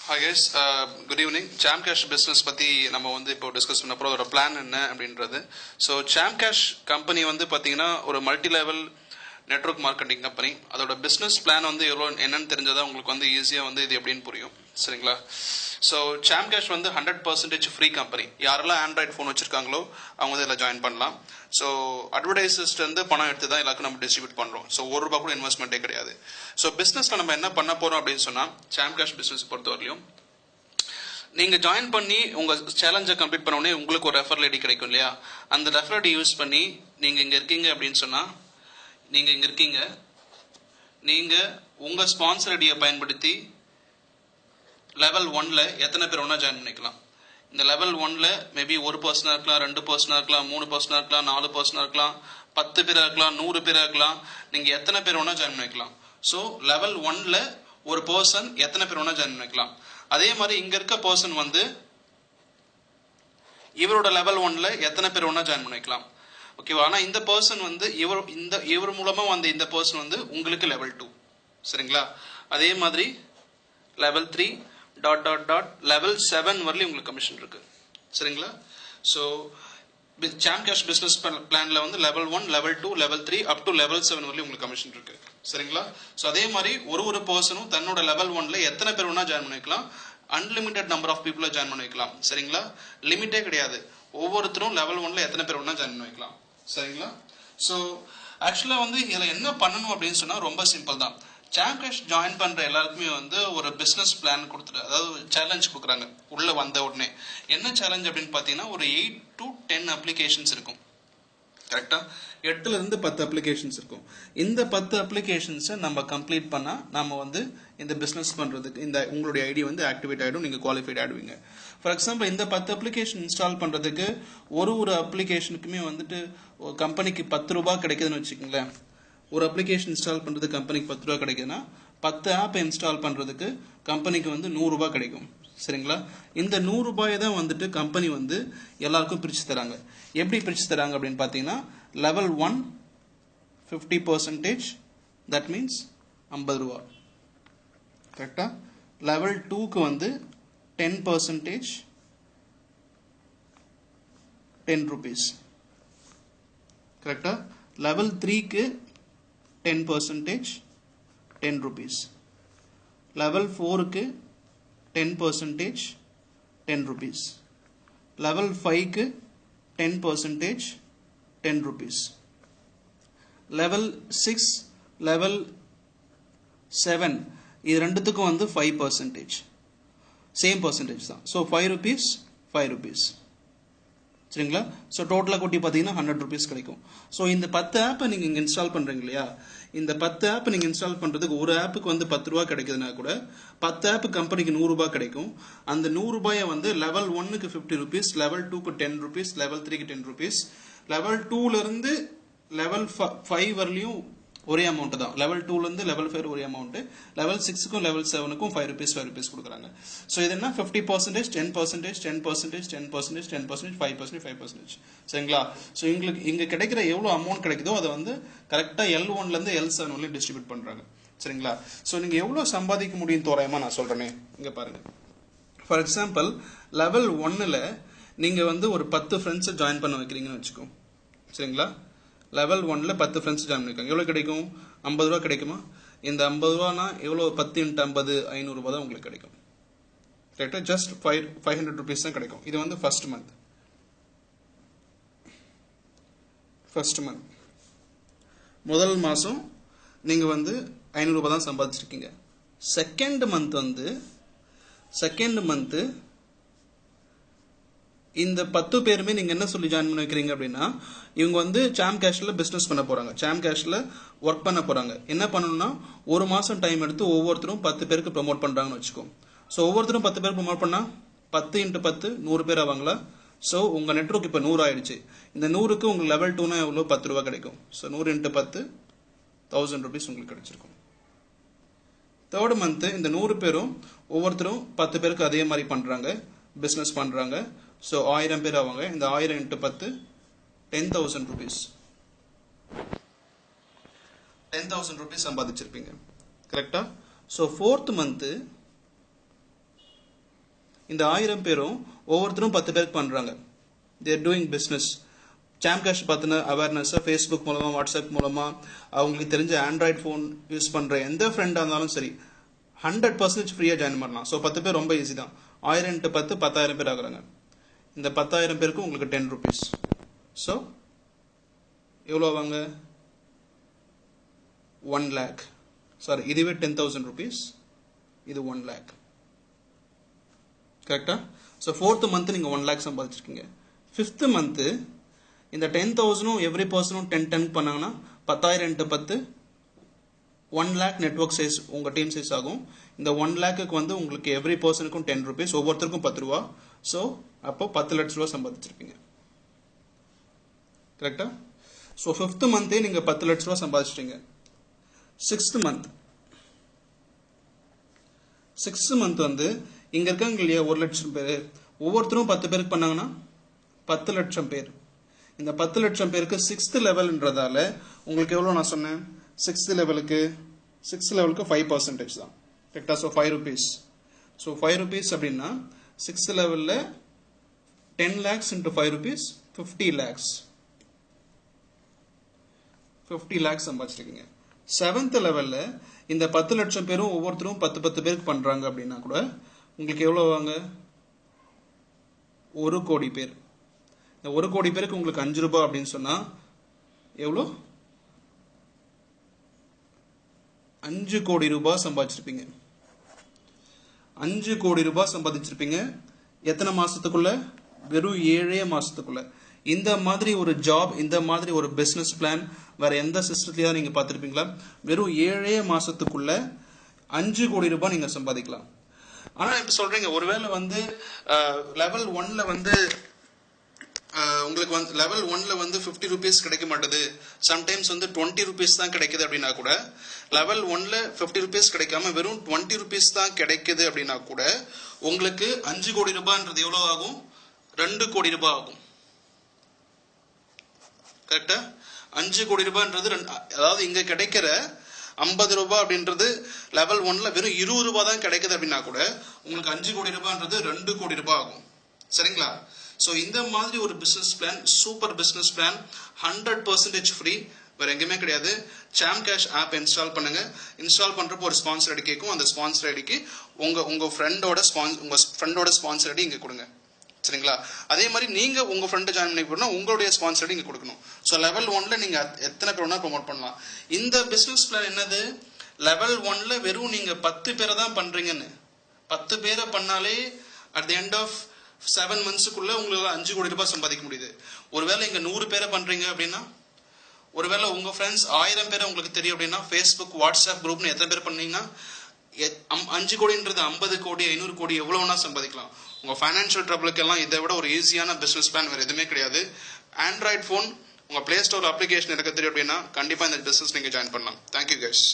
Hi guys, good evening. Chamcash business பத்தி நம்ம வந்து இப்போ டிஸ்கஸ் பண்ண போற ஒரு பிளான் என்ன அப்படின்றது. ஸோ Chamcash கம்பெனி வந்து பார்த்தீங்கன்னா ஒரு multi level network marketing company. அதோட பிஸ்னஸ் பிளான் வந்து எவ்வளோ என்னன்னு தெரிஞ்சதா உங்களுக்கு வந்து ஈஸியாக வந்து இது எப்படின்னு புரியும். சரிங்களா? ஸோ Chamcash வந்து 100% ஃப்ரீ கம்பெனி. யாரெல்லாம் ஆண்ட்ராய்ட் ஃபோன் வச்சிருக்காங்களோ அவங்க வந்து இதில் ஜாயின் பண்ணலாம். ஸோ அட்வர்டைசஸ்ட் வந்து பணம் எடுத்து தான் எல்லாருக்கும் நம்ம டிஸ்ட்ரிபியூட் பண்ணுறோம். ஸோ ₹1 கூட இன்வெஸ்ட்மெண்ட்டே கிடையாது. ஸோ பிஸ்னஸில் நம்ம என்ன பண்ண போகிறோம் அப்படின்னு சொன்னால் Chamcash பிஸ்னஸ் பொறுத்தவரையிலும் நீங்கள் ஜாயின் பண்ணி உங்கள் சேலஞ்சை கம்ப்ளீட் பண்ண உடனே உங்களுக்கு ஒரு ரெஃபரல் ஐடி கிடைக்கும் இல்லையா? அந்த ரெஃபரல் ஐடி யூஸ் பண்ணி நீங்கள் இங்கே இருக்கீங்க அப்படின்னு சொன்னால் நீங்கள் இங்கே இருக்கீங்க, நீங்கள் உங்கள் ஸ்பான்சர் ஐடியை பயன்படுத்தி லெவல் 1ல் எத்தனை பேர் ஒன்றா ஜாயின் பண்ணிக்கலாம். இந்த லெவல் 1ல் மேபி ஒரு பர்சனாக இருக்கலாம், 2 பர்சனாக இருக்கலாம், 3 பர்சனாக இருக்கலாம், 4 பர்சனாக இருக்கலாம், 10 பேராக இருக்கலாம், 100 பேராக இருக்கலாம். நீங்கள் எத்தனை பேர் ஒன்றா ஜாயின் பண்ணிக்கலாம். ஸோ லெவல் 1ல் ஒரு பர்சன் எத்தனை பேர் ஒன்றா ஜாயின் பண்ணிக்கலாம். அதே மாதிரி இங்க இருக்க பர்சன் வந்து இவரோட லெவல் 1ல் எத்தனை பேர் ஒன்றா ஜாயின் பண்ணிக்கலாம். ஓகேவா? ஆனால் இந்த பர்சன் வந்து இவர் மூலமா வந்து இந்த பர்சன் வந்து உங்களுக்கு லெவல் 2. சரிங்களா? அதே மாதிரி லெவல் 3 லெவல் 7 வரலையும் உங்களுக்கு கமிஷன் இருக்கு. சரிங்களா? ஸோ Chamcash பிசினஸ் பிளான்ல வந்து level 1, level 2, level 3 up to level 7 வரலையும் உங்களுக்கு கமிஷன் இருக்கு. சரிங்களா? ஸோ அதே மாதிரி ஒரு பர்சனும் தன்னோட லெவல் 1ல் எத்தனை பேர் ஒன்றா ஜாயின் பண்ணிக்கலாம். அன்லிமிட்டட் நம்பர் ஆஃப் பீப்புளை ஜாயின் பண்ணி வைக்கலாம். சரிங்களா? லிமிட்டே கிடையாது. ஒவ்வொருத்தரும் லெவல் 1ல் எத்தனை பேர் ஒன்றா ஜாயின் பண்ணி வைக்கலாம். சரிங்களா? ஸோ ஆக்சுவலாக வந்து இதில் என்ன பண்ணணும் அப்படின்னு சொன்னால் ரொம்ப சிம்பிள் தான். Chamcash ஜாயின் பண்ற எல்லாருக்குமே வந்து ஒரு பிசினஸ் பிளான் கொடுத்துட்டு, அதாவது சேலஞ்ச் கொடுக்குறாங்க உள்ள வந்த உடனே. என்ன சேலஞ்ச் அப்படின்னு பார்த்தீங்கன்னா ஒரு 8 to 10 அப்ளிகேஷன்ஸ் இருக்கும். கரெக்டா? 8ல இருந்து 10 அப்ளிகேஷன்ஸ் இருக்கும். இந்த 10 அப்ளிகேஷன்ஸை நம்ம கம்ப்ளீட் பண்ணா நம்ம வந்து இந்த பிசினஸ் பண்றதுக்கு இந்த உங்களுடைய ஐடி வந்து ஆக்டிவேட் ஆயிடும், நீங்க குவாலிஃபைட் ஆயிடுவீங்க. ஃபார் எக்ஸாம்பிள் இந்த 10 அப்ளிகேஷன் இன்ஸ்டால் பண்றதுக்கு ஒரு அப்ளிகேஷனுக்குமே வந்துட்டு கம்பெனிக்கு ₹10 கிடைக்குதுன்னு வச்சுக்கோங்களேன். ஒரு அப்ளிகேஷன் இன்ஸ்டால் பண்றதுக்கு கம்பெனிக்கு ₹10 கிடைக்குதுன்னா 10 ஆப் இன்ஸ்டால் பண்றதுக்கு கம்பெனிக்கு வந்து ₹100 கிடைக்கும். சரிங்களா? இந்த ₹100 தான் வந்துட்டு கம்பெனி வந்து எல்லாருக்கும் பிரிச்சு தராங்க. எப்படி பிரிச்சு தராங்க அப்படின்னு பார்த்தீங்கன்னா லெவல் 1 50%, தட் மீன்ஸ் ₹50. கரெக்டா? லெவல் 2க்கு வந்து 10%, ₹10. கரெக்டா? லெவல் 3க்கு 10%, ₹10. லெவல் 4க்கு 10%, ₹10. லெவல் 5க்கு 10%, ₹10. லெவல் 6, லெவல் 7 இது ரெண்டுத்துக்கும் வந்து 5%. சேம் பர்சன்டேஜ் தான். ஸோ ₹5, ₹5. சரிங்களா? ஸோ டோட்டலாக கூட்டி பார்த்தீங்கன்னா ₹100 கிடைக்கும். ஸோ இந்த 10 ஆப்பை நீங்கள் இங்கே இன்ஸ்டால் பண்ணுறீங்க இல்லையா? இந்த 10 ஆப் நீங்கள் இன்ஸ்டால் பண்ணுறதுக்கு ஒரு ஆப்புக்கு வந்து ₹10 கிடைக்குதுன்னா கூட 10 ஆப்பு கம்பெனிக்கு ₹100 கிடைக்கும். அந்த ₹100 வந்து லெவல் 1க்கு ₹50, லெவல் 2க்கு ₹10, லெவல் 3க்கு ₹10. லெவல் 2லேருந்து லெவல் 5 வரலையும் ஒரே அமௌண்ட் தான். லெவல் 2லேருந்து லெவல் 5 ஒரே அமௌண்ட். லெவல் 6க்கும் லெவல் 7க்கும் ₹5 கொடுக்குறாங்க. ஸோ இது என்ன 50%, 10%, 10%, 10%, 10%, 5%, 5%. சரிங்களா? ஸோ இங்கே கிடைக்கிற எவ்வளோ அமௌண்ட் கிடைக்குதோ அதை வந்து கரெக்டாக L1லேருந்து L7 வரலையும் டிஸ்ட்ரிபியூட் பண்ணுறாங்க. சரிங்களா? ஸோ நீங்கள் எவ்வளோ சம்பாதிக்க முடியும் தோராயமாக நான் சொல்கிறேனே, இங்கே பாருங்கள். ஃபார் எக்ஸாம்பிள் லெவல் 1ல் நீங்கள் வந்து ஒரு 10 ஃப்ரெண்ட்ஸை ஜாயின் பண்ண வைக்கிறீங்கன்னு வச்சுக்கோங்க. சரிங்களா? லெவல் 1ல் 10 ஃப்ரெண்ட்ஸ் ஜாயின் பண்ணிருக்காங்க. எவ்வளோ கிடைக்கும்? ₹50 கிடைக்குமா? இந்த ₹50னா எவ்வளோ? 10 × 50 ₹500 தான் உங்களுக்கு கிடைக்கும். கரெக்டாக? ஜஸ்ட் ₹500 தான் கிடைக்கும். இது வந்து ஃபர்ஸ்ட் மந்த் முதல் மாதம் நீங்கள் வந்து ₹500 தான் சம்பாதிச்சிருக்கீங்க. செகண்ட் மந்த்து இந்த 10 பேருமே நீங்க என்ன சொல்லி ஜாயின் பண்ணி வைக்கிறீங்க அப்படின்னா இவங்க வந்து Chamcashல பிசினஸ் பண்ண போறாங்க, Chamcashல ஒர்க் பண்ண போறாங்க. என்ன பண்ணணும்னா ஒரு மாசம் டைம் எடுத்து ஒவ்வொருத்தரும் 10 பேருக்கு ப்ரமோட் பண்றாங்கன்னு வச்சுக்கோ. ஸோ ஒவ்வொருத்தரும் 10 பேர் ப்ரமோட் பண்ணா 10 × 10 100 பேர் ஆவாங்களா? ஸோ உங்க நெட்வொர்க் இப்போ 100 ஆயிடுச்சு. இந்த 100க்கு உங்களுக்கு லெவல் 2னா எவ்வளோ? ₹10 கிடைக்கும். ஸோ 100 × 10 ₹1000 உங்களுக்கு கிடைச்சிருக்கும். தேர்ட் மந்த் இந்த 100 பேரும் ஒவ்வொருத்தரும் 10 பேருக்கு அதே மாதிரி பண்றாங்க, பிசினஸ் பண்றாங்க. ஸோ 1000 பேர் ஆவாங்க. இந்த 1000 × 10 ₹10,000. ₹10,000 சம்பாதிச்சிருப்பீங்க. கரெக்டா? ஸோ ஃபோர்த் மந்த்து இந்த 1000 பேரும் ஒவ்வொருத்தரும் 10 பேருக்கு பண்றாங்க. They're doing business. சாம் கேஷ் பார்த்தின அவேர்னஸை ஃபேஸ்புக் மூலமா, வாட்ஸ்அப் மூலமா, அவங்களுக்கு தெரிஞ்ச ஆண்ட்ராய்டு ஃபோன் யூஸ் பண்ற எந்த ஃப்ரெண்டாக இருந்தாலும் சரி 100% ஃப்ரீயாக ஜாயின் பண்ணலாம். ஸோ 10 பேர் ரொம்ப ஈஸி தான். 1000 × 10 10,000 பேர் ஆகுறாங்க. இந்த 10,000 பேருக்கு உங்களுக்கு 10 rupees. ஸோ எவ்வளோ ஆவாங்க? 1 lakh. சாரி, இதுவே 10,000 rupees, இது 1 lakh. கரெக்டா? ஸோ 4th month நீங்கள் 1 lakh சம்பாதிச்சிருக்கீங்க. 5th month இந்த 10,000 எவ்ரி பர்சனும் 10 பண்ணாங்கன்னா 10,000 × 10 1 lakh நெட்வொர்க் சைஸ் உங்கள் டீம் சைஸ் ஆகும். இந்த 1 lakhக்கு வந்து உங்களுக்கு எவ்ரி பர்சனுக்கும் 10 rupees, ஒவ்வொருத்தருக்கும் 10 ரூபா. ஸோ அப்போ 10 லட்ச ரூபா சம்பாதிச்சிருப்பீங்க. கரெக்டா? ஸோ 5th month நீங்கள் 10 லட்ச ரூபா சம்பாதிச்சிட்டீங்க. 6th month வந்து இங்க இருக்காங்க இல்லையா 1 லட்சம் பேர், ஒவ்வொருத்தரும் 10 பேருக்கு பண்ணாங்கன்னா 10 லட்சம் பேர். இந்த 10 லட்சம் பேருக்கு 6th லெவல்ன்றதால உங்களுக்கு எவ்வளோ நான் சொன்னேன்? 6th லெவலுக்கு 5% தான். கரெக்டா? So 5 rupees. ஸோ 5 rupees அப்படின்னா 6th லெவலில் 10 lakhs × 5 rupees 50 lakhs. 50 lakhs சம்பாதிச்சிருக்கீங்க. 7th லெவலில் இந்த 10 லட்சம் பேரும் ஒவ்வொருத்தரும் 10 பேருக்கு பண்றாங்க அப்படின்னா கூட உங்களுக்கு எவ்வளோ வாங்க? 1 கோடி பேர். இந்த 1 கோடி பேருக்கு உங்களுக்கு 5 ரூபாய் அப்படின்னு சொன்னா எவ்வளோ? 5 கோடி ரூபாய் சம்பாதிச்சிருப்பீங்க. 5 கோடி ரூபாய் சம்பாதிச்சிருப்பீங்க. எத்தனை மாசத்துக்குள்ள? வெறும் 7 மாசத்துக்குள்ள. இந்த மாதிரி ஒரு ஜாப், இந்த மாதிரி ஒரு பிசினஸ் பிளான் வேற எந்த சிஸ்டத்திலயா நீங்க பார்த்திருப்பீங்களா? வெறும் 7 மாசத்துக்குள்ள 5 கோடி ரூபாய் நீங்க சம்பாதிக்கலாம். ஆனா இப்ப சொல்றீங்க, ஒருவேளை வந்து லெவல் 1ல வந்து உங்களுக்கு வந்து லெவல் 1ல வந்து 50 rupees கிடைக்க மாட்டேது, சம்டைம்ஸ் வந்து 20 rupees தான் கிடைக்குது அப்படின்னா கூட, லெவல் 1ல 50 rupees கிடைக்காம வெறும் 20 rupees தான் கிடைக்குது அப்படின்னா கூட உங்களுக்கு 5 கோடி ரூபாய்ன்றது எவ்வளவு ஆகும்? 2 கோடி ரூபாய் ஆகும். கரெக்டா? 5 கோடி ரூபாய்ன்றது அதாவது இங்க கிடைக்கிற 50 ரூபாய் அப்படின்றது லெவல் 1ல வெறும் 20 ரூபாய் தான் கிடைக்குது அப்படின்னா கூட உங்களுக்கு 5 கோடி ரூபாய்ன்றது 2 கோடி ரூபாய் ஆகும். சரிங்களா? சோ இந்த மாதிரி ஒரு business plan, super business plan, 100% free, வேற எங்கேயுமே கிடையாது. சாம் கேஷ் ஆப் இன்ஸ்டால் பண்ணுங்க. இன்ஸ்டால் பண்றப்போ ஒரு ஸ்பான்சர் ஐடி கேட்கும். அந்த ஸ்பான்சர் ஐடிக்கு உங்க ஃப்ரெண்டோட ஸ்பான்சர் ஐடி இங்க கொடுங்க. சரிங்களா? அதே மாதிரி நீங்க உங்க ஃப்ரெண்ட் ஜாயின் பண்ணி போறோம்னா உங்களுடைய ஸ்பான்சர் நீங்க கொடுக்கணும். சோ லெவல் 1ல நீங்க எத்தனை பேர் வேணா ப்ரோமோட் பண்ணலாம். இந்த பிசினஸ் பிளான் என்னது? லெவல் 1ல வெறும் நீங்க 10 பேரை தான் பண்றீங்கன்னு. 10 பேரை பண்ணாலே அட் தி எண்ட் ஆஃப் 7 monthsக்குள்ள உங்களுக்கு 5 கோடி ரூபாய் சம்பாதிக்க முடியுது. ஒருவேளை இங்க 100 பேரை பண்றீங்க அப்படின்னா, ஒருவேளை உங்க ஃப்ரெண்ட்ஸ் 1000 பேரை உங்களுக்கு தெரியும் அப்படின்னா, ஃபேஸ்புக், வாட்ஸ்அப் குரூப்னு எத்தனை பேர் பண்ணீங்கன்னா 5 கோடின்றது 50 கோடி 500 கோடி எவ்வளவு வேணா சம்பாதிக்கலாம். உங்க ஃபைனான்சியல் ட்ரபிளுக்கு எல்லாம் இதை விட ஒரு ஈஸியான பிசினஸ் பிளான் வேற எதுவுமே கிடையாது. ஆண்ட்ராய்டு போன் உங்க பிளே ஸ்டோர் அப்ளிகேஷன் இருக்க தெரியும் அப்படின்னா கண்டிப்பா இந்த பிசினஸ் நீங்க ஜாயின் பண்ணலாம். Thank you guys.